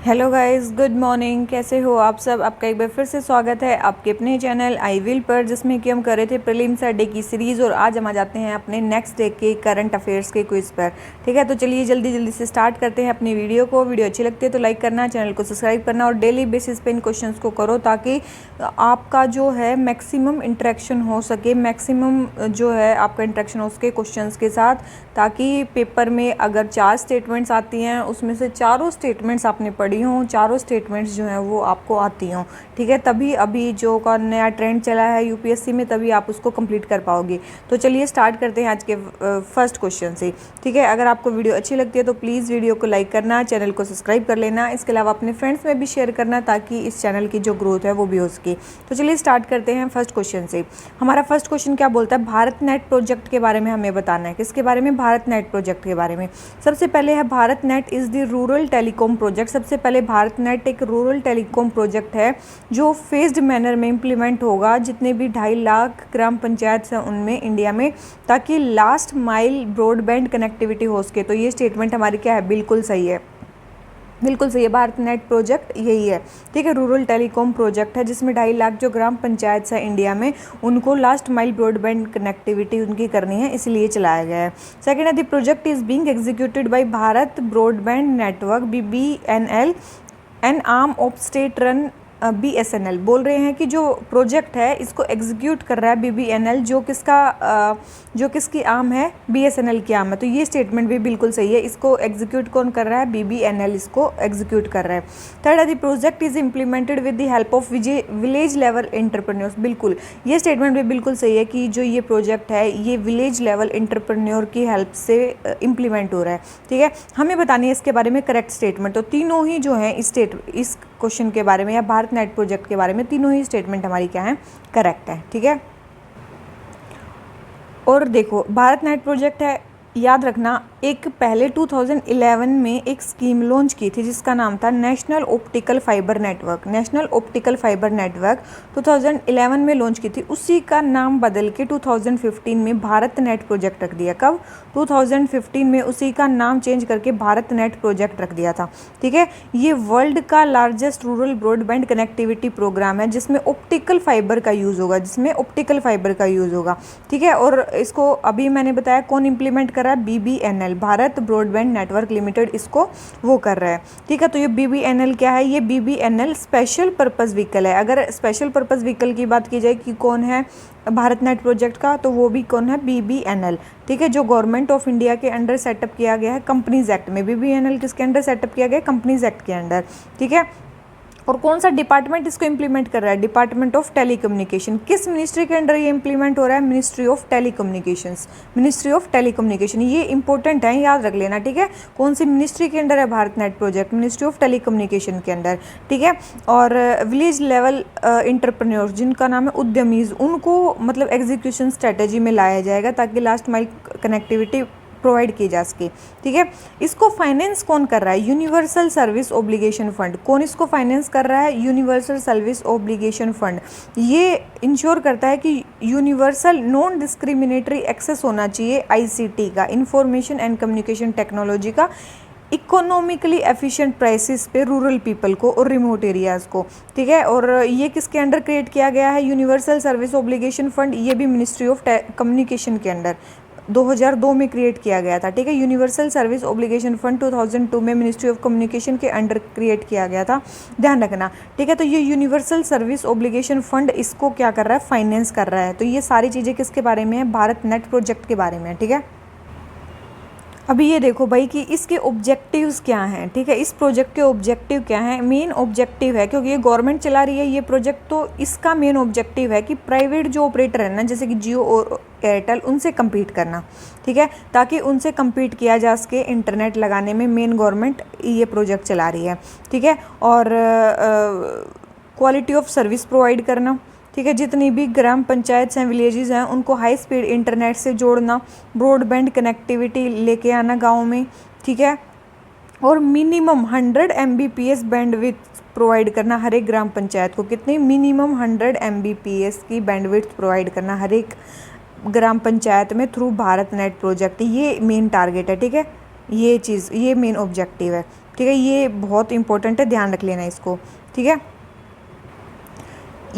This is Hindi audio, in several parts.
Hello guys, good morning. कैसे हो आप सब? आपका एक बार फिर से स्वागत है आपके अपने चैनल आई विल पर, जिसमें कि हम कर रहे थे प्रीलिम्स डे की सीरीज़। और आज हम आ जाते हैं अपने नेक्स्ट डे के करंट अफेयर्स के क्विज पर। ठीक है, तो चलिए जल्दी जल्दी से स्टार्ट करते हैं अपनी वीडियो को। वीडियो अच्छी लगती है तो लाइक करना, चैनल को सब्सक्राइब करना और डेली बेसिस पे इन क्वेश्चन को करो, ताकि आपका जो है मैक्सिमम इंटरेक्शन हो सके, मैक्सिमम जो है आपका इंटरेक्शन हो सके क्वेश्चन के साथ, ताकि पेपर में अगर 4 स्टेटमेंट्स आती हैं उसमें से चारों स्टेटमेंट्स आपने पढ़ी हों, चारों स्टेटमेंट्स जो हैं वो आपको आती हों। ठीक है, तभी अभी जो का नया ट्रेंड चला है यूपीएससी में, तभी आप उसको कंप्लीट कर पाओगे। तो चलिए स्टार्ट करते हैं आज के फर्स्ट क्वेश्चन से। ठीक है, अगर आपको वीडियो अच्छी लगती है तो प्लीज़ वीडियो को लाइक करना, चैनल को सब्सक्राइब कर लेना, इसके अलावा अपने फ्रेंड्स में भी शेयर करना, ताकि इस चैनल की जो ग्रोथ है वो भी हो सके। तो चलिए स्टार्ट करते हैं फर्स्ट क्वेश्चन से। हमारा फर्स्ट क्वेश्चन क्या बोलता है? भारत नेट प्रोजेक्ट के बारे में हमें बताना है। किसके बारे में? भारत नेट प्रोजेक्ट के बारे में। सबसे पहले है Bharat net is the rural telecom project. सबसे पहले भारत नेट एक रूरल टेलीकॉम प्रोजेक्ट है जो फेज्ड मैनर में इम्प्लीमेंट होगा, जितने भी 2.5 लाख ग्राम पंचायत हैं उनमें इंडिया में, ताकि लास्ट माइल ब्रॉडबैंड कनेक्टिविटी हो सके। तो ये स्टेटमेंट हमारी क्या है? बिल्कुल सही है, बिल्कुल सही है। भारत नेट प्रोजेक्ट यही है। ठीक है, रूरल टेलीकॉम प्रोजेक्ट है जिसमें 2.5 लाख जो ग्राम पंचायत है इंडिया में, उनको लास्ट माइल ब्रॉडबैंड कनेक्टिविटी उनकी करनी है, इसलिए चलाया गया है। सेकेंड है, the project is being executed by Bharat broadband network BBNL N arm of state run BSNL। बोल रहे हैं कि जो प्रोजेक्ट है इसको एग्जीक्यूट कर रहा है BBNL, जो किसकी आर्म है? BSNL की आर्म है। तो ये स्टेटमेंट भी बिल्कुल सही है। इसको एग्जीक्यूट कौन कर रहा है? BBNL इसको एग्जीक्यूट कर रहा है। थर्ड है, the project is implemented with the help of village level entrepreneurs. बिल्कुल, ये स्टेटमेंट भी बिल्कुल सही है कि जो ये प्रोजेक्ट है ये विलेज लेवल एंटरप्रेन्योर की हेल्प से इम्प्लीमेंट हो रहा है। ठीक है, हमें बतानी है इसके बारे में करेक्ट स्टेटमेंट। तो तीनों ही जो है इस क्वेश्चन के बारे में या भारत नेट प्रोजेक्ट के बारे में तीनों ही स्टेटमेंट हमारी क्या है? करेक्ट है। ठीक है, और देखो भारत नेट प्रोजेक्ट है, याद रखना, एक पहले 2011 में एक स्कीम लॉन्च की थी जिसका नाम था national optical fibre network. National optical fibre network 2011 में लॉन्च की थी, उसी का नाम बदल के 2015 में भारत नेट प्रोजेक्ट रख दिया। कब? 2015 में उसी का नाम चेंज करके भारत नेट प्रोजेक्ट रख दिया था। ठीक है, ये वर्ल्ड का largest rural broadband connectivity programme है जिसमें ऑप्टिकल फाइबर का यूज़ होगा, जिसमें ऑप्टिकल फाइबर का यूज़ होगा। ठीक है, और इसको अभी मैंने बताया कौन इंप्लीमेंट कर रहा है? BBNL, Bharat broadband network limited, इसको वो कर रहा है। ठीक है, तो ये BBNL क्या है? ये BBNL स्पेशल पर्पस व्हीकल है। अगर स्पेशल पर्पस व्हीकल की बात की जाए कि कौन है भारत नेट प्रोजेक्ट का, तो वो भी कौन है? BBNL। ठीक है, जो गवर्नमेंट ऑफ इंडिया के अंडर सेटअप किया गया है कंपनीज एक्ट में। BBNL किसके अंडर सेटअप किया गया? कंपनीज एक्ट के अंडर। ठीक है, और कौन सा डिपार्टमेंट इसको इम्प्लीमेंट कर रहा है? Department of telecommunication. किस मिनिस्ट्री के अंडर ये इम्प्लीमेंट हो रहा है? Ministry of telecommunications. Ministry of telecommunication, ये इंपॉर्टेंट है, याद रख लेना। ठीक है, कौन सी मिनिस्ट्री के अंडर है Bharat net project? Ministry of telecommunication के अंडर। ठीक है, और विलेज लेवल एंटरप्रेन्योर्स, जिनका नाम है उद्यमीज, उनको मतलब एग्जीक्यूशन स्ट्रेटेजी में लाया जाएगा ताकि लास्ट माइल कनेक्टिविटी प्रोवाइड की जा सके। ठीक है, इसको फाइनेंस कौन कर रहा है? Universal service obligation fund. कौन इसको फाइनेंस कर रहा है? Universal service obligation fund. ये इंश्योर करता है कि यूनिवर्सल नॉन डिस्क्रिमिनेटरी एक्सेस होना चाहिए ICT का, इंफॉर्मेशन एंड कम्युनिकेशन टेक्नोलॉजी का, इकोनॉमिकली एफिशिएंट प्राइसेस पे रूरल पीपल को और रिमोट एरियाज़ को। ठीक है, और ये किसके अंडर क्रिएट किया गया है? Universal service obligation fund. ये भी मिनिस्ट्री ऑफ कम्युनिकेशन के अंडर 2002 में क्रिएट किया गया था। ठीक है, यूनिवर्सल सर्विस ओब्लिगेशन फंड 2002 में मिनिस्ट्री ऑफ कम्युनिकेशन के अंडर क्रिएट किया गया था, ध्यान रखना। ठीक है, तो ये यूनिवर्सल सर्विस ओब्लिगेशन फंड इसको क्या कर रहा है? फाइनेंस कर रहा है। तो ये सारी चीज़ें किसके बारे में है? भारत नेट प्रोजेक्ट के बारे में है। ठीक है, अभी ये देखो भाई कि इसके ऑब्जेक्टिव्स क्या हैं। ठीक है, इस प्रोजेक्ट के ऑब्जेक्टिव क्या हैं? मेन ऑब्जेक्टिव है, क्योंकि ये गवर्नमेंट चला रही है ये प्रोजेक्ट, तो इसका मेन ऑब्जेक्टिव है कि प्राइवेट जो ऑपरेटर है ना, जैसे कि जियो और एयरटेल, उनसे कम्पीट करना। ठीक है, ताकि उनसे कम्पीट किया जा सके इंटरनेट लगाने में, मेन गवर्नमेंट ये प्रोजेक्ट चला रही है। ठीक है, और क्वालिटी ऑफ सर्विस प्रोवाइड करना। ठीक है, जितनी भी ग्राम पंचायत हैं, विलेजेस हैं, उनको हाई स्पीड इंटरनेट से जोड़ना, ब्रॉडबैंड कनेक्टिविटी लेके आना गाँव में। ठीक है, और मिनिमम 100 Mbps बैंडविड्थ प्रोवाइड करना हर एक ग्राम पंचायत को। कितनी? मिनिमम 100 Mbps की बैंडविड्थ प्रोवाइड करना हर एक ग्राम पंचायत में थ्रू भारत नेट प्रोजेक्ट। ये मेन टारगेट है। ठीक है, ये चीज़, ये मेन ऑब्जेक्टिव है। ठीक है, ये बहुत इंपॉर्टेंट है, ध्यान रख लेना इसको। ठीक है,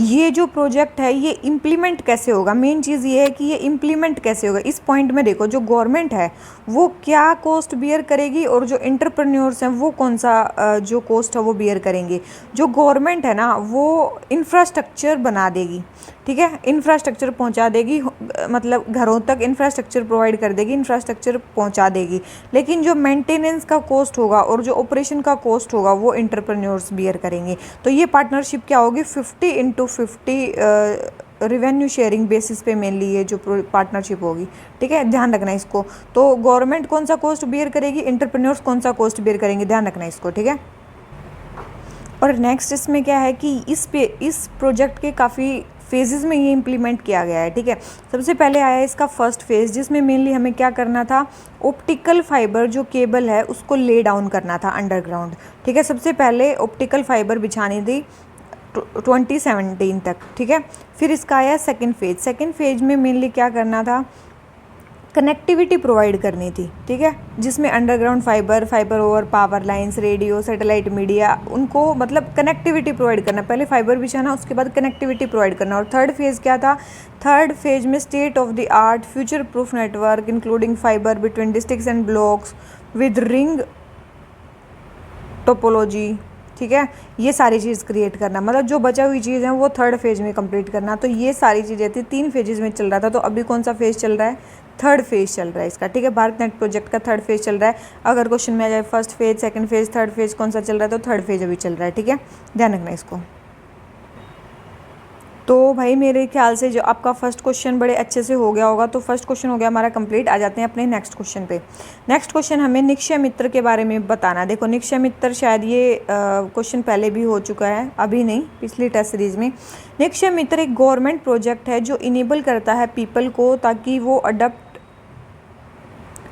ये जो प्रोजेक्ट है ये इम्प्लीमेंट कैसे होगा, मेन चीज़ ये है कि ये इम्प्लीमेंट कैसे होगा। इस पॉइंट में देखो, जो गवर्नमेंट है वो क्या कॉस्ट बियर करेगी और जो एंटरप्रेन्योर्स हैं वो कौन सा जो कॉस्ट है वो बियर करेंगे। जो गवर्नमेंट है ना वो इंफ्रास्ट्रक्चर बना देगी, ठीक है, इंफ्रास्ट्रक्चर पहुंचा देगी, मतलब घरों तक इंफ्रास्ट्रक्चर प्रोवाइड कर देगी, इंफ्रास्ट्रक्चर पहुंचा देगी। लेकिन जो मेंटेनेंस का कॉस्ट होगा और जो ऑपरेशन का कॉस्ट होगा वो एंटरप्रेन्योर्स बियर करेंगे। तो ये पार्टनरशिप क्या होगी, 50/50 रिवेन्यू शेयरिंग बेसिस पे मेनली ये जो पार्टनरशिप होगी। ठीक है, ध्यान रखना इसको। तो गवर्नमेंट कौन सा कॉस्ट बियर करेगी, एंटरप्रेन्योर्स कौन सा कॉस्ट बियर करेंगे, ध्यान रखना इसको। ठीक है, और नेक्स्ट इसमें क्या है कि इस प्रोजेक्ट के काफ़ी फेजेस में ये इम्प्लीमेंट किया गया है। ठीक है, सबसे पहले आया इसका फर्स्ट फेज़, जिसमें मेनली हमें क्या करना था, ऑप्टिकल फाइबर जो केबल है उसको ले डाउन करना था अंडरग्राउंड। ठीक है, सबसे पहले ऑप्टिकल फाइबर बिछानी थी 2017 तक। ठीक है, फिर इसका आया सेकंड फेज। सेकंड फेज में मेनली क्या करना था, कनेक्टिविटी प्रोवाइड करनी थी। ठीक है, जिसमें underground fibre over power lines, radio, satellite media, उनको मतलब कनेक्टिविटी प्रोवाइड करना। पहले फाइबर बिछाना, उसके बाद कनेक्टिविटी प्रोवाइड करना। और थर्ड फेज़ क्या था, थर्ड फेज में state of the art future proof network including fibre between districts and blocks with ring topology. ठीक है, ये सारी चीज़ क्रिएट करना, मतलब जो बचा हुई चीज़ है वो थर्ड फेज में कंप्लीट करना। तो ये सारी चीज़ें थी, 3 फेजेस में चल रहा था। तो अभी कौन सा फेज चल रहा है, थर्ड फेज चल रहा है इसका। ठीक है, भारत नेट प्रोजेक्ट का थर्ड फेज चल रहा है। अगर क्वेश्चन में आ जाए first phase, second phase, third phase कौन सा चल रहा है, तो थर्ड फेज अभी चल रहा है। ठीक है, ध्यान रखना इसको। तो भाई मेरे ख्याल से जो आपका फर्स्ट क्वेश्चन बड़े अच्छे से हो गया होगा। तो फर्स्ट क्वेश्चन हो गया हमारा कंप्लीट। आ जाते हैं अपने नेक्स्ट क्वेश्चन पे। नेक्स्ट क्वेश्चन हमें निक्षय मित्र के बारे में बताना। देखो, निक्षय मित्र शायद ये क्वेश्चन पहले भी हो चुका है, अभी नहीं, पिछली टेस्ट सीरीज में। निक्षय मित्र एक गवर्नमेंट प्रोजेक्ट है जो इनेबल करता है पीपल को, ताकि वो अडप्ट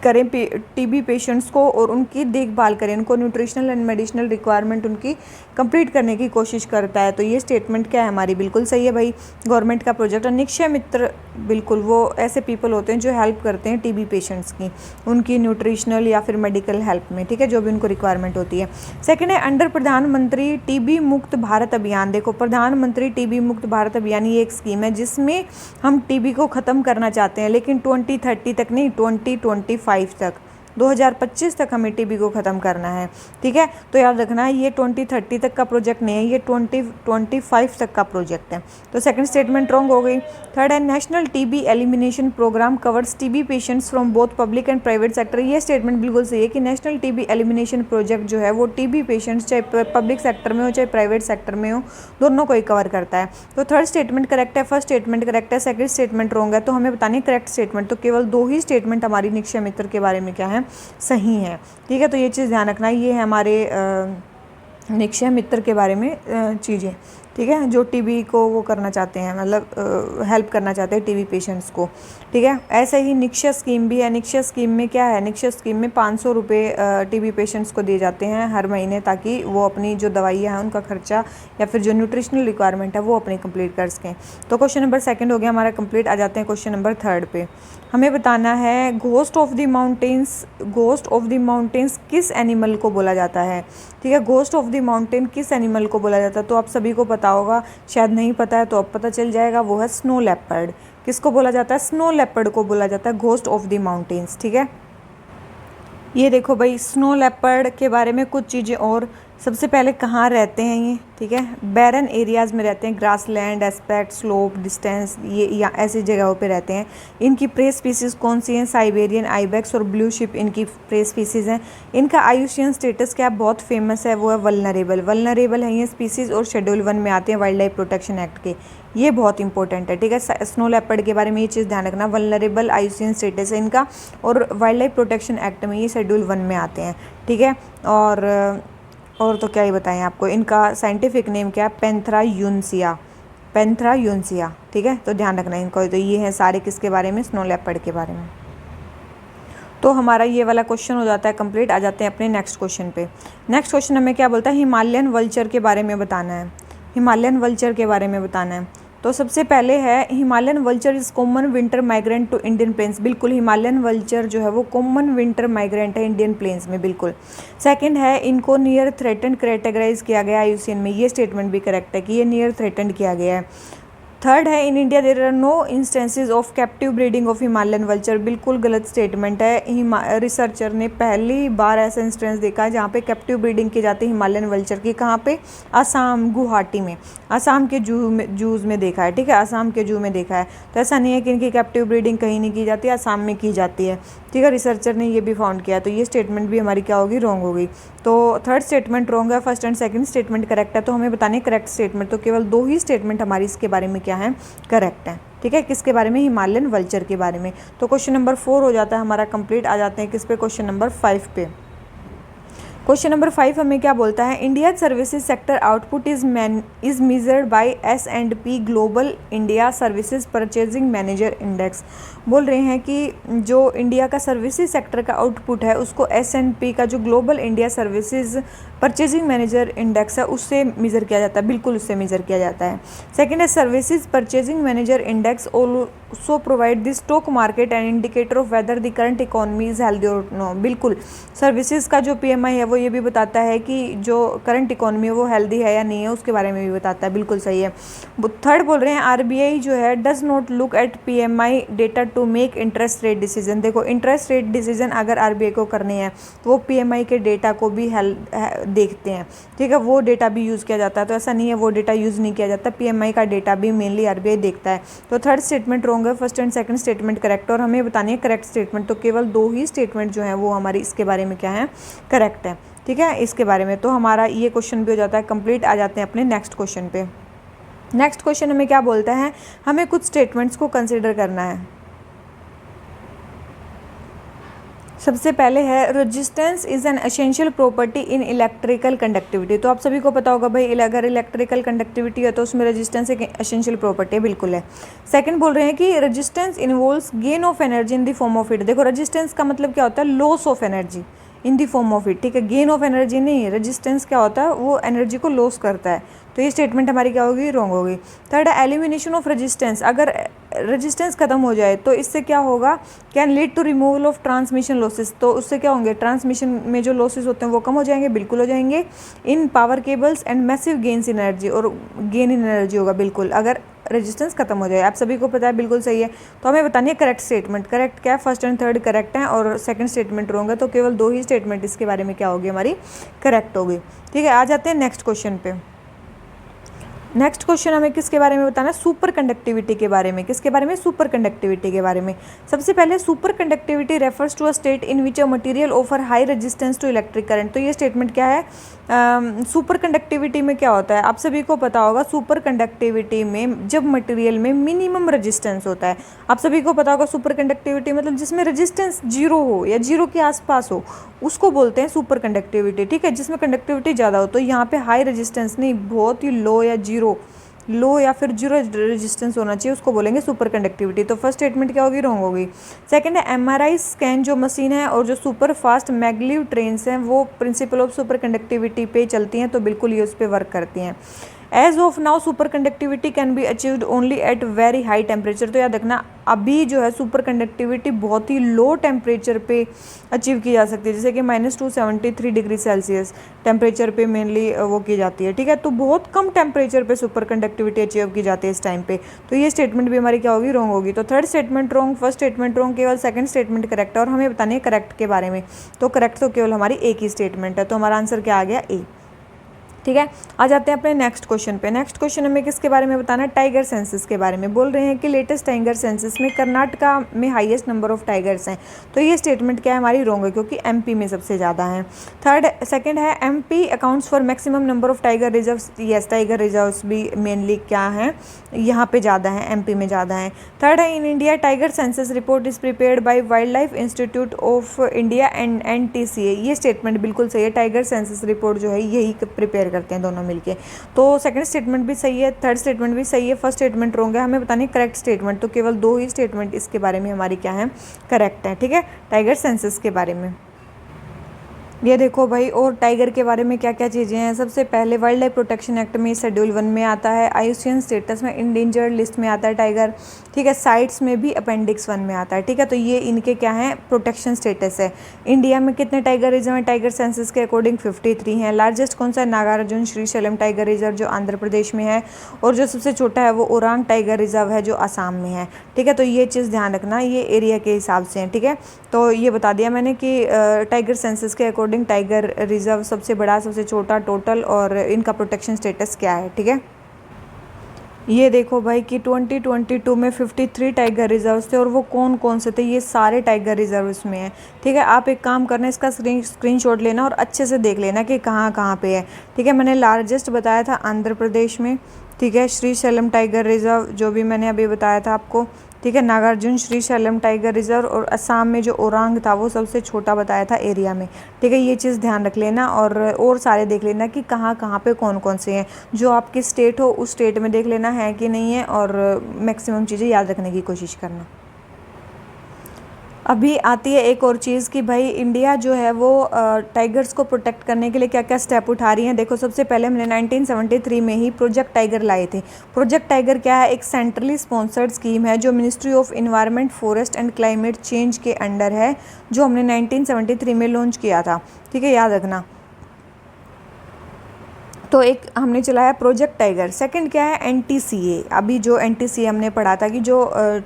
करें टीबी पेशेंट्स को और उनकी देखभाल करें, उनको न्यूट्रिशनल एंड मेडिसिनल रिक्वायरमेंट उनकी कंप्लीट करने की कोशिश करता है। तो ये स्टेटमेंट क्या है हमारी, बिल्कुल सही है भाई, गवर्नमेंट का प्रोजेक्ट। और निक्षय मित्र बिल्कुल वो ऐसे पीपल होते हैं जो हेल्प करते हैं टीबी पेशेंट्स की, उनकी न्यूट्रिशनल या फिर मेडिकल हेल्प में। ठीक है, जो भी उनको रिक्वायरमेंट होती है। सेकेंड है अंडर प्रधानमंत्री टीबी मुक्त भारत अभियान। देखो, प्रधानमंत्री टीबी मुक्त भारत अभियान ये एक स्कीम है जिसमें हम टीबी को ख़त्म करना चाहते हैं, लेकिन 2030 तक नहीं, 2025 तक, 2025 तक हमें टीबी को ख़त्म करना है। ठीक है, तो याद रखना ये 2030 तक का प्रोजेक्ट नहीं है, ये 2025 तक का प्रोजेक्ट है। तो सेकंड स्टेटमेंट रॉन्ग हो गई। थर्ड है national TB elimination programme covers TB patients from both public and private sector. ये स्टेटमेंट बिल्कुल सही है कि नेशनल टीबी एलिमिनेशन प्रोजेक्ट जो है वो टीबी पेशेंट्स चाहे पब्लिक सेक्टर में हो चाहे प्राइवेट सेक्टर में हो, दोनों को ही कवर करता है। तो थर्ड स्टेटमेंट करेक्ट है, फर्स्ट स्टेटमेंट करेक्ट है, सेकंड स्टेटमेंट रॉन्ग है। तो हमें बतानी है करेक्ट स्टेटमेंट। तो केवल 2 ही स्टेटमेंट हमारी निक्षय मित्र के बारे में क्या है, सही है। ठीक है, तो ये चीज़ ध्यान रखना, ये है हमारे निक्षय मित्र के बारे में चीज़ें। ठीक है, जो टीबी को वो करना चाहते हैं, मतलब हेल्प करना चाहते हैं टीबी पेशेंट्स को। ठीक है, ऐसे ही निक्षय स्कीम भी है। निक्षय स्कीम में क्या है, निक्षय स्कीम में 500 रुपये टीबी पेशेंट्स को दिए जाते हैं हर महीने, ताकि वो अपनी जो दवाइयाँ हैं उनका खर्चा या फिर जो न्यूट्रिशनल रिक्वायरमेंट है वो अपनी कंप्लीट कर सकें। तो क्वेश्चन नंबर सेकंड हो गया हमारा कंप्लीट। आ जाते हैं क्वेश्चन नंबर थर्ड पे। हमें बताना है ghost of the mountains, ghost of the mountains किस एनिमल को बोला जाता है। ठीक है, घोस्ट ऑफ द माउंटेन किस एनिमल को बोला जाता है, तो आप सभी को पता होगा, शायद नहीं पता है तो अब पता चल जाएगा, वो है स्नो लेपर्ड। किसको बोला जाता है, स्नो लेपर्ड को बोला जाता है घोस्ट ऑफ द माउंटेन्स। ठीक है, ये देखो भाई, स्नो लेपर्ड के बारे में कुछ चीज़ें और। सबसे पहले कहाँ रहते हैं ये, ठीक है, बैरन एरियाज़ में रहते हैं, grass land, aspect, slope, distance, ये या ऐसी जगहों पे रहते हैं। इनकी प्रे स्पीसीज़ कौन सी हैं, साइबेरियन आइबेक्स और ब्लू शिप इनकी प्रे स्पीसीज़ हैं। इनका आयुशियन स्टेटस क्या बहुत फेमस है, वो है वल्नरेबल। वल्नरेबल है ये स्पीसीज़ और शेड्यूल 1 में आते हैं वाइल्ड लाइफ प्रोटेक्शन एक्ट के। ये बहुत इंपॉर्टेंट है। ठीक है, स्नो लेपर्ड के बारे में ये चीज़ ध्यान रखना, वल्नरेबल आयुशियन स्टेटस है इनका, और वाइल्ड लाइफ प्रोटेक्शन एक्ट में ये शेड्यूल 1 में आते हैं। ठीक है, और तो क्या ही बताएं आपको, इनका साइंटिफिक नेम क्या है, पैंथरा यूनसिया, पैंथरा यूनसिया। ठीक है, तो ध्यान रखना इनको। तो ये हैं सारे किसके बारे में, स्नो लेपर्ड के बारे में। तो हमारा ये वाला क्वेश्चन हो जाता है कंप्लीट। आ जाते हैं अपने नेक्स्ट क्वेश्चन पे। नेक्स्ट क्वेश्चन हमें क्या बोलता है, हिमालयन वल्चर के बारे में बताना है। हिमालयन वल्चर के बारे में बताना है। तो सबसे पहले है Himalayan vulture is common winter migrant to Indian plains. बिल्कुल, हिमालयन वल्चर जो है वो कॉमन विंटर माइग्रेंट है इंडियन प्लेन्स में, बिल्कुल। सेकंड है इनको नियर थ्रेटेंड कैटेगराइज किया गया IUCN में, ये स्टेटमेंट भी करेक्ट है कि ये नियर थ्रेटेंड किया गया है। थर्ड है in India there are no instances of captive breeding of Himalayan vulture. बिल्कुल गलत स्टेटमेंट है। रिसर्चर ने पहली बार ऐसा इंस्टेंस देखा है जहाँ पे कैप्टिव ब्रीडिंग की जाती है हिमालयन वल्चर की। कहाँ पे? असम, गुवाहाटी में, असम के जूज में देखा है, ठीक है, असम के जू में देखा है। तो ऐसा नहीं है कि इनकी कैप्टिव ब्रीडिंग कहीं नहीं की जाती, असम में की जाती है, ठीक है। रिसर्चर ने ये भी फाउंड किया, तो ये स्टेटमेंट भी हमारी क्या होगी? रॉन्ग होगी। तो थर्ड स्टेटमेंट रॉन्ग है, first and second statement correct है। तो हमें बताने करेक्ट स्टेटमेंट, तो केवल 2 ही स्टेटमेंट हमारी इसके बारे में क्या है? करेक्ट है, ठीक है। किसके बारे में? हिमालयन वल्चर के बारे में। तो क्वेश्चन नंबर 4 हो जाता है हमारा कंप्लीट। आ जाते हैं किस पे? क्वेश्चन नंबर 5 पे। क्वेश्चन नंबर 5 हमें क्या बोलता है? India services sector output is measured by S&P global India services purchasing manager index. बोल रहे हैं कि जो इंडिया का सर्विसेज सेक्टर का आउटपुट है उसको S&P का जो global India services purchasing manager index है उससे मेज़र किया जाता है। बिल्कुल, उससे मेज़र किया जाता है। सेकेंड है services purchasing manager index also provide the stock market and indicator of whether the current economy is healthy और नो। बिल्कुल, सर्विसेज का जो PMI है वो ये भी बताता है कि जो करंट इकोनॉमी है वो हेल्दी है या नहीं है, उसके बारे में भी बताता है। बिल्कुल सही है। थर्ड बोल रहे हैं RBI जो है does not look at PMI data to make interest rate decision. देखो, इंटरेस्ट रेट डिसीजन अगर RBI को करने हैं तो वो PMI के डेटा को भी देखते हैं, ठीक है, वो डेटा भी यूज़ किया जाता है। तो ऐसा नहीं है वो डेटा यूज़ नहीं किया जाता, PMI का डेटा भी मेनली RBI देखता है। तो थर्ड स्टेटमेंट रॉन्ग है, first and second statement correct है। और हमें बतानी है करेक्ट स्टेटमेंट, तो केवल 2 ही स्टेटमेंट जो है वो हमारी इसके बारे में क्या है? करेक्ट है, ठीक है, इसके बारे में। तो हमारा ये क्वेश्चन भी हो जाता है कंप्लीट। आ जाते हैं अपने नेक्स्ट क्वेश्चन पे। नेक्स्ट क्वेश्चन हमें क्या बोलता है? हमें कुछ स्टेटमेंट्स को कंसिडर करना है। सबसे पहले है resistance is an essential property in electrical conductivity. तो आप सभी को पता होगा भाई, अगर इलेक्ट्रिकल कंडक्टिविटी है तो उसमें रेजिस्टेंस एक एसेंशियल प्रॉपर्टी है, बिल्कुल है। सेकंड बोल रहे हैं कि resistance involves gain of energy in the form of heat. देखो, रेजिस्टेंस का मतलब क्या होता है? Loss of energy in the form of heat, ठीक है, गेन ऑफ एनर्जी नहीं। रेजिस्टेंस क्या होता है? वो एनर्जी को लॉस करता है। तो ये स्टेटमेंट हमारी क्या होगी? रॉन्ग होगी। थर्ड है एलिमिनेशन ऑफ रेजिस्टेंस। अगर रेजिस्टेंस खत्म हो जाए तो इससे क्या होगा? Can lead to removal of transmission losses. तो उससे क्या होंगे? ट्रांसमिशन में जो लॉसेस होते हैं वो कम हो जाएंगे, बिल्कुल हो जाएंगे। In power cables and massive gains in energy, और गेन इन एनर्जी होगा बिल्कुल अगर रेजिस्टेंस खत्म हो जाए। आप सभी को पता है, बिल्कुल सही है। तो हमें बतानी है करेक्ट स्टेटमेंट। करेक्ट क्या है? फर्स्ट एंड थर्ड करेक्ट है और सेकंड स्टेटमेंट रॉन्ग है। तो केवल 2 ही स्टेटमेंट इसके बारे में क्या होगी? हमारी करेक्ट होगी, ठीक है। आ जाते हैं नेक्स्ट क्वेश्चन पे। नेक्स्ट क्वेश्चन हमें किसके बारे में बताना है? सुपर कंडक्टिविटी के बारे में। किसके बारे में? सुपर कंडक्टिविटी के बारे में। सबसे पहले superconductivity refers to a state in which a material offer high resistance to electric current. तो ये स्टेटमेंट क्या है? सुपर कंडक्टिविटी में क्या होता है? आप सभी को पता होगा, सुपर कंडक्टिविटी में जब मटेरियल में मिनिमम रेजिस्टेंस होता है। आप सभी को पता होगा सुपर कंडक्टिविटी मतलब जिसमें रेजिस्टेंस 0 हो या 0 के आसपास हो, उसको बोलते हैं सुपर कंडक्टिविटी, ठीक है, जिसमें कंडक्टिविटी ज़्यादा हो। तो यहाँ पे हाई रेजिस्टेंस नहीं, बहुत ही लो या लो या फिर 0 रेजिस्टेंस होना चाहिए, उसको बोलेंगे सुपर कंडक्टिविटी। तो फर्स्ट स्टेटमेंट क्या होगी? रॉन्ग होगी। सेकंड है MRI स्कैन जो मशीन है और जो सुपर फास्ट मैगलीव ट्रेन्स हैं वो प्रिंसिपल ऑफ सुपर कंडक्टिविटी पे चलती हैं, तो बिल्कुल ये उस पर वर्क करती हैं। As of now superconductivity can be achieved only at very high temperature. तो याद रखना, अभी जो है सुपर कंडक्टिविटी बहुत ही लो टेम्परेचर पे अचीव की जा सकती है, जैसे कि -273 डिग्री सेल्सियस टेम्परेचर पे मेनली वो की जाती है, ठीक है। तो बहुत कम टेम्परेचर पे सुपर कंडक्टिविटी अचीव की जाती है इस टाइम पे। तो ये स्टेटमेंट भी हमारी क्या होगी? रॉन्ग होगी। तो third statement wrong, first statement wrong, केवल सेकंड स्टेटमेंट करेक्ट है। और हमें बतानी है करेक्ट के बारे में। तो करेक्ट तो केवल हमारी एक ही स्टेटमेंट है, तो हमारा आंसर क्या आ गया? ए, ठीक है। आ जाते हैं अपने नेक्स्ट क्वेश्चन पे। नेक्स्ट क्वेश्चन हमें किसके बारे में बताना है? टाइगर सेंसस के बारे में। बोल रहे हैं कि लेटेस्ट टाइगर सेंसस में कर्नाटका में हाईएस्ट नंबर ऑफ टाइगर्स हैं। तो ये स्टेटमेंट क्या है? हमारी रॉन्ग है, क्योंकि MP में सबसे ज़्यादा हैं। सेकंड है MP accounts for maximum number of tiger reserves. Yes, tiger reserves भी मेनली क्या हैं? यहाँ पे ज़्यादा हैं, MP में ज़्यादा हैं। थर्ड है in India tiger census report is prepared by wild life institute of India and NTCA। ये स्टेटमेंट बिल्कुल सही है। टाइगर सेंसस रिपोर्ट जो है यही प्रिपेयर करते हैं दोनों मिलके। तो सेकंड स्टेटमेंट भी सही है, थर्ड स्टेटमेंट भी सही है, फर्स्ट स्टेटमेंट रॉन्ग है। हमें बतानी करेक्ट स्टेटमेंट। तो केवल 2 ही स्टेटमेंट इसके बारे में हमारी क्या है? करेक्ट है, ठीक है, टाइगर सेंसस के बारे में। ये देखो भाई, और टाइगर के बारे में क्या क्या चीज़ें हैं। सबसे पहले वाइल्ड लाइफ प्रोटेक्शन एक्ट में शेड्यूल 1 में आता है, आईयूसीएन स्टेटस में इंडेंजर्ड लिस्ट में आता है टाइगर, ठीक है। साइट्स में भी अपेंडिक्स 1 में आता है, ठीक है। तो ये इनके क्या हैं, प्रोटेक्शन स्टेटस है। इंडिया में कितने टाइगर रिजर्व हैं, टाइगर सेंसस के अकॉर्डिंग 53 हैं। लार्जेस्ट कौन सा है, नागार्जुन श्रीशैलम टाइगर रिजर्व जो आंध्र प्रदेश में है, और जो सबसे छोटा है वो ओरांग टाइगर रिजर्व है जो असम में है, ठीक है। तो ये चीज़ ध्यान रखना, ये एरिया के हिसाब से है, ठीक है। तो ये बता दिया मैंने कि टाइगर सेंसस के अकॉर्डिंग टाइगर रिजर्व सबसे बड़ा, सबसे छोटा, टोटल, और इनका प्रोटेक्शन स्टेटस क्या है, ठीक है। ये देखो भाई कि 2022 में 53 टाइगर रिजर्व थे, और वो कौन कौन से थे, ये सारे टाइगर रिजर्व इसमें हैं, ठीक है। आप एक काम करना, इसका स्क्रीनशॉट लेना और अच्छे से देख लेना कि कहाँ कहाँ पे है, ठीक है। मैंने लार्जेस्ट बताया था आंध्र प्रदेश में, ठीक है। श्रीशैलम टाइगर रिजर्व जो भी मैंने अभी बताया था आपको, ठीक है। नागार्जुन श्रीशैलम टाइगर रिजर्व, और असम में जो ओरांग था वो सबसे छोटा बताया था एरिया में, ठीक है। ये चीज़ ध्यान रख लेना, और सारे देख लेना कि कहाँ कहाँ पे कौन कौन से हैं। जो आपकी स्टेट हो उस स्टेट में देख लेना है कि नहीं है, और मैक्सिमम चीज़ें याद रखने की कोशिश करना। अभी आती है एक और चीज़ कि भाई इंडिया जो है वो टाइगर्स को प्रोटेक्ट करने के लिए क्या क्या स्टेप उठा रही है। देखो, सबसे पहले हमने 1973 में ही प्रोजेक्ट टाइगर लाए थे। प्रोजेक्ट टाइगर क्या है, एक सेंट्रली स्पॉन्सर्ड स्कीम है जो ministry of environment, forest and climate change के अंडर है, जो हमने 1973 में लॉन्च किया था, ठीक है, याद रखना। तो एक हमने चलाया प्रोजेक्ट टाइगर। सेकंड क्या है, एनटीसीए। अभी जो एनटीसीए हमने पढ़ा था कि जो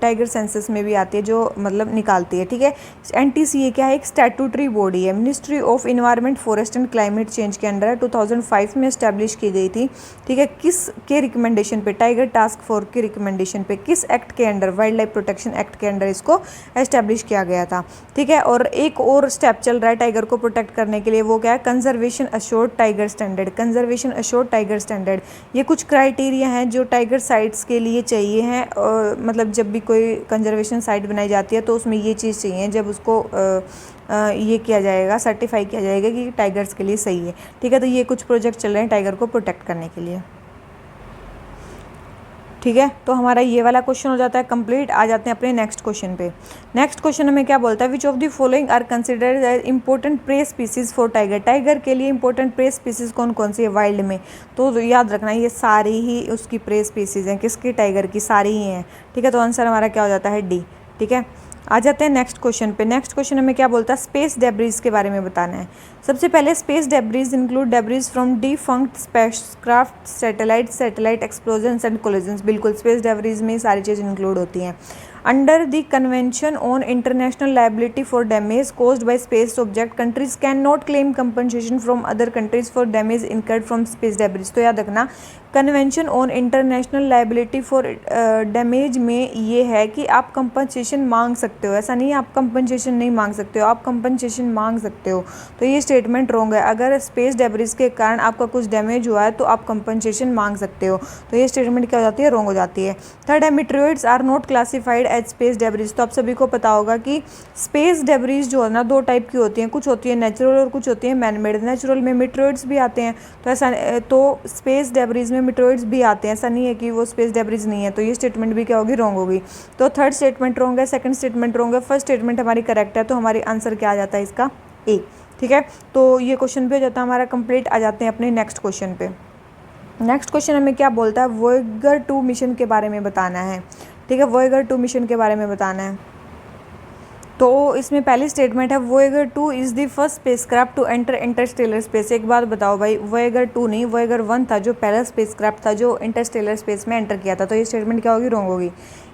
टाइगर सेंसस में भी आती है, जो मतलब निकालती है, ठीक है। एनटीसीए क्या है, एक स्टैट्यूटरी बॉडी है, ministry of environment, forest and climate change के अंडर है, 2005 में इस्टेब्लिश की गई थी, ठीक है। किस के रिकमेंडेशन पे, टाइगर टास्क फोर्स के रिकमेंडेशन पे, किस एक्ट के under, wild life protection act के अंडर इसको एस्टेब्लिश किया गया था, ठीक है। और एक और स्टेप चल रहा है टाइगर को प्रोटेक्ट करने के लिए, वो क्या है, conservation assured tiger standard. Conservation assured tiger standard, ये कुछ क्राइटेरिया हैं जो टाइगर साइट्स के लिए चाहिए हैं, मतलब जब भी कोई कंजर्वेशन साइट बनाई जाती है तो उसमें ये चीज़ चाहिए, जब उसको ये किया जाएगा, सर्टिफाई किया जाएगा कि टाइगर्स के लिए सही है, ठीक है। तो ये कुछ प्रोजेक्ट चल रहे हैं टाइगर को प्रोटेक्ट करने के लिए, ठीक है। तो हमारा ये वाला क्वेश्चन हो जाता है कंप्लीट। आ जाते हैं अपने नेक्स्ट क्वेश्चन पे। नेक्स्ट क्वेश्चन हमें क्या बोलता है, which of the following are considered as important prey species for tiger. Tiger के लिए इंपॉर्टेंट प्रे स्पीसीज कौन कौन सी है वाइल्ड में, तो याद रखना ये सारी ही उसकी प्रे स्पीसीज हैं, किसकी, टाइगर की, सारी ही हैं, ठीक है। तो आंसर हमारा क्या हो जाता है, डी, ठीक है। आ जाते हैं नेक्स्ट क्वेश्चन पे। नेक्स्ट क्वेश्चन हमें क्या बोलता है, स्पेस डेब्रीज के बारे में बताना है। सबसे पहले space debris include debris from defunct spacecraft, satellite explosions and collisions. बिल्कुल, स्पेस डेब्रीज में सारी चीज़ इंक्लूड होती हैं। Under the convention on international liability for damage caused by space object, countries can not claim compensation from other countries for damage incurred from space debris. तो याद रखना, convention on international liability for damage में ये है कि आप कंपनसेशन मांग सकते हो, ऐसा नहीं है आप कंपनसेशन नहीं मांग सकते हो, आप कंपनसेशन मांग सकते हो। तो ये स्टेटमेंट रॉन्ग है। अगर स्पेस डेब्रिज के कारण आपका कुछ डैमेज हुआ है तो आप कंपनसेशन मांग सकते हो, तो ये स्टेटमेंट क्या हो जाती है, रॉन्ग हो जाती है। थर्ड है, meteoroids are not classified as space debris. तो आप सभी को पता होगा कि स्पेस डेब्रिज जो है ना, दो टाइप की होती हैं, कुछ होती है नेचुरल और कुछ होती है मैनमेड। नेचुरल में मीटेरोइड्स भी आते हैं, तो ऐसा तो स्पेस डेब्रिज में मीटेरोइड्स भी आते हैं, ऐसा नहीं है कि वो स्पेस डेब्रिज नहीं है। तो ये स्टेटमेंट भी क्या होगी, रॉन्ग होगी। तो थर्ड स्टेटमेंट रॉन्ग है, सेकंड स्टेटमेंट रॉन्ग है, फर्स्ट स्टेटमेंट हमारी करेक्ट है। तो हमारी आंसर क्या आ जाता है इसका, ए, ठीक है। तो ये क्वेश्चन भी हो जाता है हमारा कंप्लीट। आ जाते हैं अपने नेक्स्ट क्वेश्चन पे। नेक्स्ट क्वेश्चन हमें क्या बोलता है, वोयेगर 2 मिशन के बारे में बताना है, ठीक है। वोयेगर 2 मिशन के बारे में बताना है। तो इसमें पहली स्टेटमेंट है, Voyager 2 is the first spacecraft to enter interstellar space. एक बात बताओ भाई, वोयेगर 2 नहीं, वोयेगर 1 था जो पहला स्पेसक्राफ्ट था जो इंटरस्टेलर स्पेस में एंटर किया था। तो ये स्टेटमेंट क्या होगी, रॉन्ग होगी।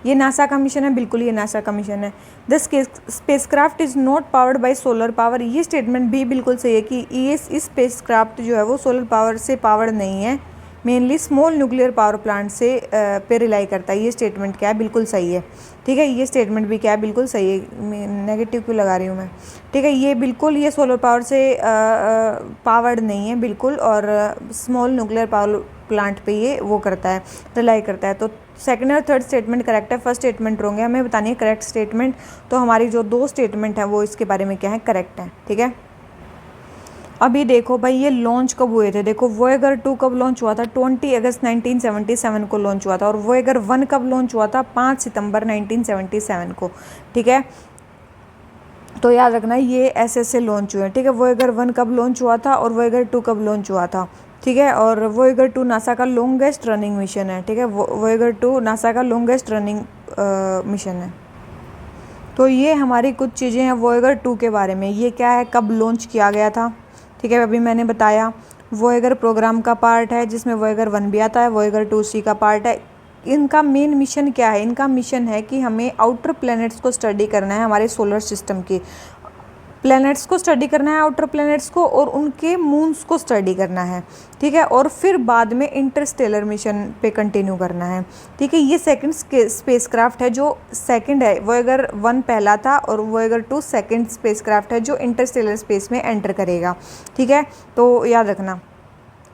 ये नासा का मिशन है, बिल्कुल ये नासा का मिशन है। The spacecraft is not powered by solar power. ये स्टेटमेंट भी बिल्कुल सही है कि ये इस स्पेसक्राफ्ट जो है वो सोलर पावर से पावर्ड नहीं है, mainly small nuclear power plant से पे रिलाई करता है। ये स्टेटमेंट क्या है, बिल्कुल सही है, ठीक है। ये स्टेटमेंट भी क्या है, बिल्कुल सही है। नेगेटिव क्यों लगा रही हूँ मैं, ठीक है। ये बिल्कुल ये सोलर पावर से पावर्ड नहीं है बिल्कुल, और स्मॉल न्यूक्लियर पावर प्लांट पे ये वो करता है, रिलाई करता है। तो सेकंड और थर्ड स्टेटमेंट करेक्ट है, फर्स्ट स्टेटमेंट रॉन्ग है। हमें बतानी है करेक्ट स्टेटमेंट। तो हमारी जो दो स्टेटमेंट है वो इसके बारे में क्या है, करेक्ट है, ठीक है। अभी देखो भाई, ये लॉन्च कब हुए थे, देखो वोयेगर 2 कब लॉन्च हुआ था, 20 अगस्त 1977 को लॉन्च हुआ था। और वोयेगर 1 कब लॉन्च हुआ था, 5 सितंबर 1977 को, ठीक है। तो याद रखना ये ऐसे लॉन्च हुए हैं, ठीक है। वोएगर 1 कब लॉन्च हुआ था और वोएगर 2 कब लॉन्च हुआ था, ठीक है। और वोएगर 2 नासा का लॉन्गेस्ट रनिंग मिशन है, ठीक है। वोएगर 2 नासा का लॉन्गेस्ट रनिंग मिशन है। तो ये हमारी कुछ चीज़ें हैं वोएगर 2 के बारे में। ये क्या है, कब लॉन्च किया गया था, ठीक है, अभी मैंने बताया। वोएगर प्रोग्राम का पार्ट है जिसमें वोएगर 1 भी आता है, वोएगर 2 उसी का पार्ट है। इनका मेन मिशन क्या है, इनका मिशन है कि हमें आउटर प्लैनेट्स को स्टडी करना है, हमारे सोलर सिस्टम के प्लैनेट्स को स्टडी करना है, आउटर प्लैनेट्स को, और उनके मून्स को स्टडी करना है, ठीक है। और फिर बाद में इंटरस्टेलर मिशन पे कंटिन्यू करना है, ठीक है। ये सेकंड स्पेसक्राफ्ट है जो सेकंड है, वोएगर 1 पहला था और वोएगर 2 सेकंड स्पेसक्राफ्ट है जो इंटरस्टेलर स्पेस में एंटर करेगा, ठीक है। तो याद रखना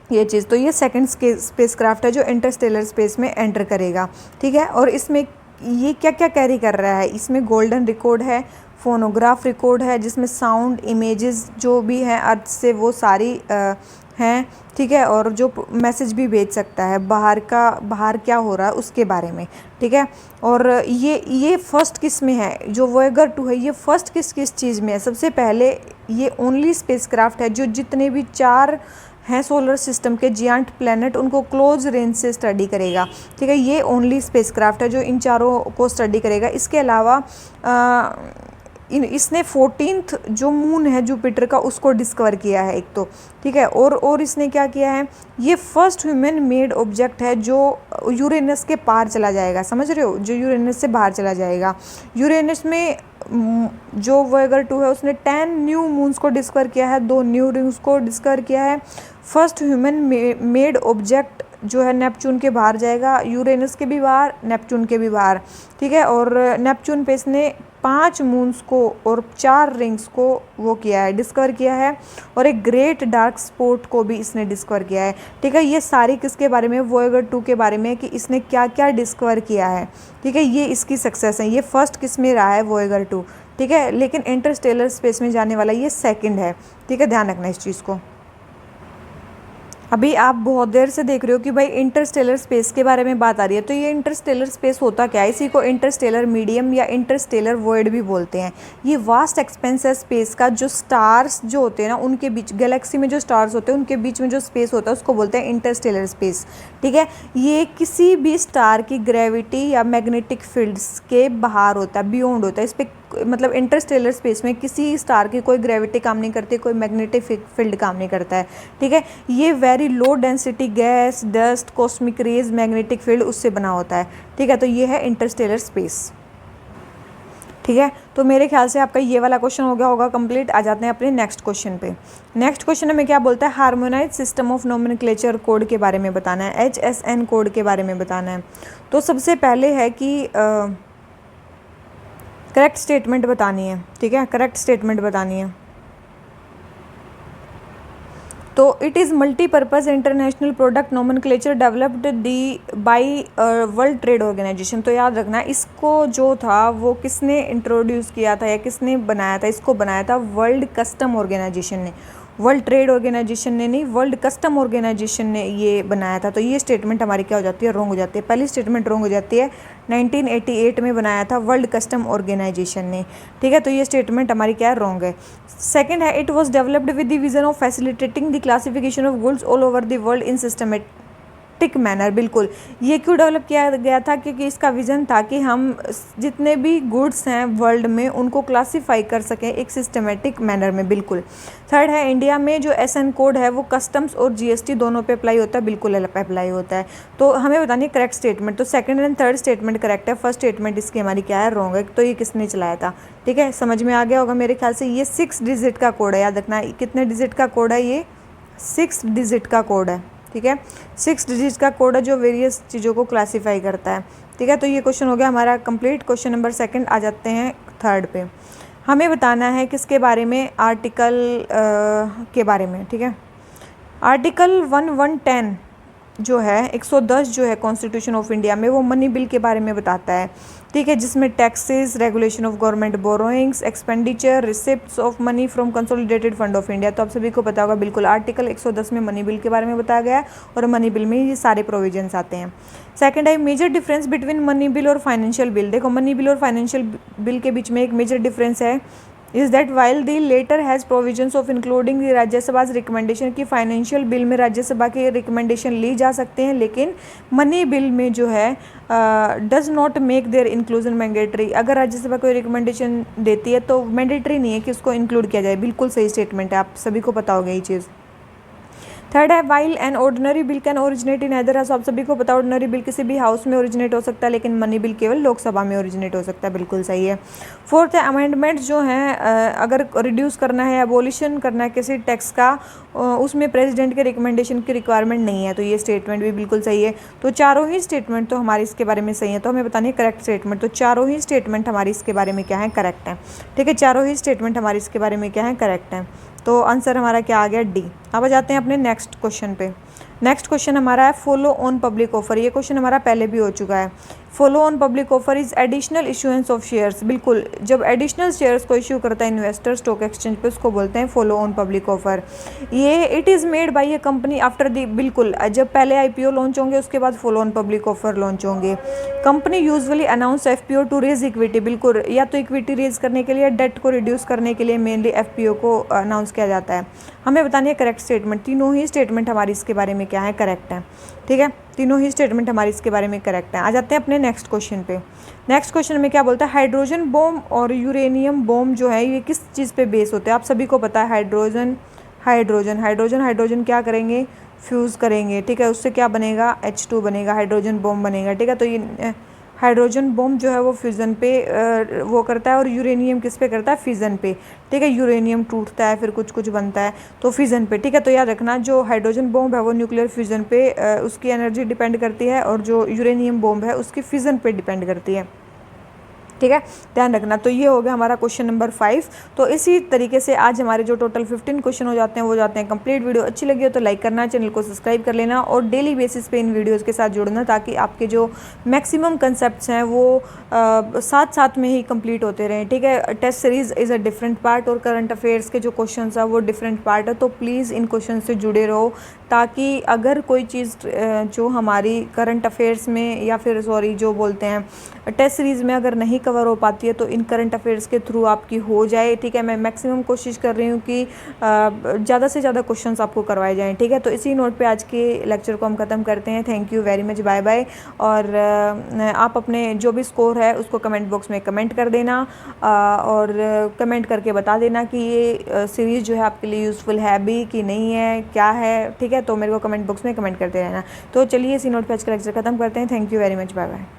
ये चीज़। तो ये सेकंड स्पेसक्राफ्ट है जो इंटरस्टेलर स्पेस में एंटर करेगा, ठीक है। और इसमें ये क्या क्या कैरी कर रहा है, इसमें गोल्डन रिकॉर्ड है, फोनोग्राफ रिकॉर्ड है जिसमें साउंड इमेजेस जो भी हैं अर्थ से वो सारी हैं, ठीक है। और जो मैसेज भी भेज सकता है बाहर क्या हो रहा है उसके बारे में, ठीक है। और ये फर्स्ट किस में है, जो वोएगर 2 है ये फर्स्ट किस चीज़ में है, सबसे पहले ये ओनली स्पेसक्राफ्ट है जो जितने भी 4 हैं सोलर सिस्टम के जियांट प्लैनेट उनको क्लोज रेंज से स्टडी करेगा, ठीक है। ये ओनली स्पेसक्राफ्ट है जो इन चारों को स्टडी करेगा। इसके अलावा इसने 14th जो मून है जुपिटर का उसको डिस्कवर किया है एक तो, ठीक है। और इसने क्या किया है, ये फर्स्ट ह्यूमन मेड ऑब्जेक्ट है जो यूरेनस के पार चला जाएगा, समझ रहे हो, जो यूरेनस से बाहर चला जाएगा। यूरेनस में जो वोएगर 2 है उसने 10 न्यू मून्स को डिस्कवर किया है, 2 न्यू रिंग्स को डिस्कवर किया है। फर्स्ट ह्यूमन मेड ऑब्जेक्ट जो है नेपच्यून के बाहर जाएगा, यूरेनस के भी बाहर, नेपच्यून के भी बाहर, ठीक है। और नेपच्यून पे इसने 5 मून्स को और 4 रिंग्स को वो किया है, डिस्कवर किया है। और एक ग्रेट डार्क स्पॉट को भी इसने डिस्कवर किया है, ठीक है। ये सारी किसके बारे में, वोएगर 2 के बारे में, कि इसने क्या क्या डिस्कवर किया है, ठीक है। ये इसकी सक्सेस है। ये फर्स्ट किस में रहा है, वोएगर 2, ठीक है। लेकिन इंटरस्टेलर स्पेस में जाने वाला ये सेकंड है, ठीक है, ध्यान रखना इस चीज़ को। अभी आप बहुत देर से देख रहे हो कि भाई इंटरस्टेलर स्पेस के बारे में बात आ रही है, तो ये इंटरस्टेलर स्पेस होता क्या है, इसी को इंटरस्टेलर मीडियम या इंटरस्टेलर वॉइड भी बोलते हैं। ये वास्ट एक्सपेंस है स्पेस का, जो स्टार्स जो होते हैं ना उनके बीच, गैलेक्सी में जो स्टार्स होते हैं उनके बीच में जो स्पेस होता है उसको बोलते हैं इंटरस्टेलर स्पेस, ठीक है। ये किसी भी स्टार की ग्रेविटी या मैग्नेटिक फील्ड्स के बाहर होता है, बियॉन्ड होता है। इस पर मतलब इंटरस्टेलर स्पेस में किसी स्टार की कोई ग्रेविटी काम नहीं करती, कोई मैग्नेटिक फील्ड काम नहीं करता है, ठीक है। ये very low density gas, dust, cosmic rays, magnetic field उससे बना होता है, ठीक है। तो ये है इंटरस्टेलर स्पेस, ठीक है। तो मेरे ख्याल से आपका ये वाला क्वेश्चन हो गया होगा कंप्लीट। आ जाते हैं अपने नेक्स्ट क्वेश्चन पे। नेक्स्ट क्वेश्चन में क्या बोलता है, harmonise system of nomenclature code के बारे में बताना है, HSN कोड के बारे में बताना है। तो सबसे पहले है कि करेक्ट स्टेटमेंट बतानी है, ठीक है, करेक्ट स्टेटमेंट बतानी है। तो it is multipurpose international product nomenclature developed the by World Trade Organization. तो याद रखना इसको जो था वो किसने इंट्रोड्यूस किया था या किसने बनाया था, इसको बनाया था वर्ल्ड कस्टम ऑर्गेनाइजेशन ने, वर्ल्ड ट्रेड ऑर्गेनाइजेशन ने नहीं, वर्ल्ड कस्टम ऑर्गेनाइजेशन ने ये बनाया था। तो ये स्टेटमेंट हमारी क्या हो जाती है, रॉन्ग हो जाती है। पहली स्टेटमेंट रॉन्ग हो जाती है, 1988 में बनाया था वर्ल्ड कस्टम ऑर्गेनाइजेशन ने, ठीक है। तो ये स्टेटमेंट हमारी क्या है, रॉन्ग है। सेकंड है, it was developed with the vision of facilitating the classification of goods all over the world in systematic manner. बिल्कुल, ये क्यों डेवलप किया गया था, क्योंकि इसका विज़न था कि हम जितने भी गुड्स हैं वर्ल्ड में उनको क्लासीफाई कर सकें एक सिस्टमेटिक मैनर में, बिल्कुल। थर्ड है, इंडिया में जो SN कोड है वो कस्टम्स और GST दोनों पे अप्लाई होता है, बिल्कुल अप्लाई होता है। तो हमें बतानी है करेक्ट स्टेटमेंट। तो second and third statement correct है, फर्स्ट स्टेटमेंट इसकी हमारी क्या है, रॉन्ग है। तो ये किसने चलाया था, ठीक है, समझ में आ गया होगा मेरे ख्याल से। ये 6 डिजिट का कोड है, याद रखना कितने डिजिट का कोड है, ये 6 डिजिट का कोड है, ठीक है। 6 डिजिट का कोड है जो वेरियस चीज़ों को क्लासीफाई करता है, ठीक है। तो ये क्वेश्चन हो गया हमारा कंप्लीट। क्वेश्चन नंबर 2 आ जाते हैं थर्ड पे। हमें बताना है किसके बारे में, आर्टिकल के बारे में, ठीक है। आर्टिकल 1110 जो है 110 जो है कॉन्स्टिट्यूशन ऑफ इंडिया में, वो मनी बिल के बारे में बताता है, ठीक है, जिसमें taxes, regulation of government borrowings, expenditure, receipts of money from consolidated fund of India. तो आप सभी को पता होगा, बिल्कुल आर्टिकल 110 में मनी बिल के बारे में बताया गया है और मनी बिल में ये सारे प्रोविजंस आते हैं। सेकंड है, major difference between money bill और फाइनेंशियल बिल। देखो, मनी बिल और फाइनेंशियल बिल के बीच में एक मेजर डिफरेंस है is that while the latter has provisions of including the Rajya Sabha's recommendation की फाइनेंशियल बिल में राज्यसभा के रिकमेंडेशन ली जा सकते हैं, लेकिन मनी बिल में जो है does not make their inclusion mandatory. अगर राज्यसभा कोई रिकमेंडेशन देती है तो मैंडेटरी नहीं है कि उसको इंक्लूड किया जाए। बिल्कुल सही स्टेटमेंट है, आप सभी को पता होगा ये चीज़। थर्ड है while an ordinary bill can originate in other house. आप सभी को पता ऑर्डिनरी बिल किसी भी हाउस में ओरिजिनेट हो सकता है, लेकिन मनी बिल केवल लोकसभा में ओरिजिनेट हो सकता है। बिल्कुल सही है। फोर्थ है अमेंडमेंट जो हैं अगर रिड्यूस करना है, एबोलिशन करना है किसी टैक्स का, उसमें प्रेसिडेंट के रिकमेंडेशन की रिक्वायरमेंट नहीं है, तो ये स्टेटमेंट भी बिल्कुल सही है। तो चारों ही स्टेटमेंट तो हमारी इसके बारे में सही है, तो हमें बतानी है करेक्ट स्टेटमेंट। तो चारों ही स्टेटमेंट हमारी इसके बारे में क्या है, करेक्ट है। ठीक है, चारों ही स्टेटमेंट हमारी इसके बारे में क्या है, करेक्ट है। तो आंसर हमारा क्या आ गया, डी। अब आ जाते हैं अपने नेक्स्ट क्वेश्चन पे। नेक्स्ट क्वेश्चन हमारा है फॉलो ऑन पब्लिक ऑफर। ये क्वेश्चन हमारा पहले भी हो चुका है। Follow on public offer is additional issuance of shares. बिल्कुल, जब एडिशनल शेयर्स को इश्यू करता है इन्वेस्टर स्टॉक एक्सचेंज पे, उसको बोलते हैं फॉलो ऑन पब्लिक ऑफर। ये it is made by a company after the, बिल्कुल जब पहले आईपीओ लॉन्च होंगे उसके बाद follow on public offer launch होंगे। Company usually announce FPO to raise equity. बिल्कुल, या तो इक्विटी रेज करने के लिए, डेट को रिड्यूस करने के लिए मेनली एफपीओ को अनाउंस किया जाता है। हमें बतानी है करेक्ट स्टेटमेंट। तीनों ही स्टेटमेंट हमारी इसके बारे में क्या है, करेक्ट है। ठीक है, तीनों ही स्टेटमेंट हमारी इसके बारे में करेक्ट है। आ जाते हैं अपने नेक्स्ट क्वेश्चन पे। नेक्स्ट क्वेश्चन में क्या बोलता है, हाइड्रोजन बॉम्ब और यूरेनियम बॉम्ब जो है ये किस चीज़ पे बेस होते हैं। आप सभी को पता है हाइड्रोजन क्या करेंगे, फ्यूज़ करेंगे। ठीक है, उससे क्या बनेगा, H2 बनेगा, हाइड्रोजन बॉम्ब बनेगा। ठीक है, तो ये हाइड्रोजन बॉम्ब जो है वो फ्यूज़न पे वो करता है, और यूरेनियम किस पे करता है, फिज़न पे। ठीक है, यूरेनियम टूटता है फिर कुछ कुछ बनता है, तो फिज़न पे। ठीक है, तो याद रखना जो हाइड्रोजन बॉम्ब है वो न्यूक्लियर फ्यूज़न पे उसकी एनर्जी डिपेंड करती है, और जो यूरेनियम बॉम्ब है उसकी फिज़न पे डिपेंड करती है। ठीक है, ध्यान रखना। तो ये हो गया हमारा क्वेश्चन नंबर 5। तो इसी तरीके से आज हमारे जो टोटल 15 क्वेश्चन हो जाते हैं वो जाते हैं कंप्लीट। वीडियो अच्छी लगी हो तो लाइक करना, चैनल को सब्सक्राइब कर लेना, और डेली बेसिस पे इन वीडियोस के साथ जुड़ना, ताकि आपके जो मैक्सिमम कंसेप्ट्स हैं वो साथ साथ में ही कंप्लीट होते रहें। ठीक है, test series is a different part, और करंट अफेयर्स के जो क्वेश्चन है वो डिफरेंट पार्ट है। तो प्लीज़ इन क्वेश्चन से जुड़े रहो, ताकि अगर कोई चीज़ जो हमारी करंट अफेयर्स में, या फिर सॉरी जो बोलते हैं टेस्ट सीरीज़ में अगर नहीं कवर हो पाती है, तो इन करंट अफेयर्स के थ्रू आपकी हो जाए। ठीक है, मैं मैक्सिमम कोशिश कर रही हूँ कि ज़्यादा से ज़्यादा क्वेश्चंस आपको करवाए जाएँ। ठीक है, तो इसी नोट पे आज के लेक्चर को हम ख़त्म करते हैं। Thank you very much, bye bye. और आप अपने जो भी स्कोर है उसको कमेंट बॉक्स में कमेंट कर देना, और कमेंट करके बता देना कि ये सीरीज़ जो है आपके लिए यूज़फुल है भी कि नहीं है, क्या है। ठीक है, तो मेरे को कमेंट बॉक्स में कमेंट करते रहना। तो चलिए इसी नोट पे आज का लेक्चर ख़त्म करते हैं। Thank you very much, bye bye.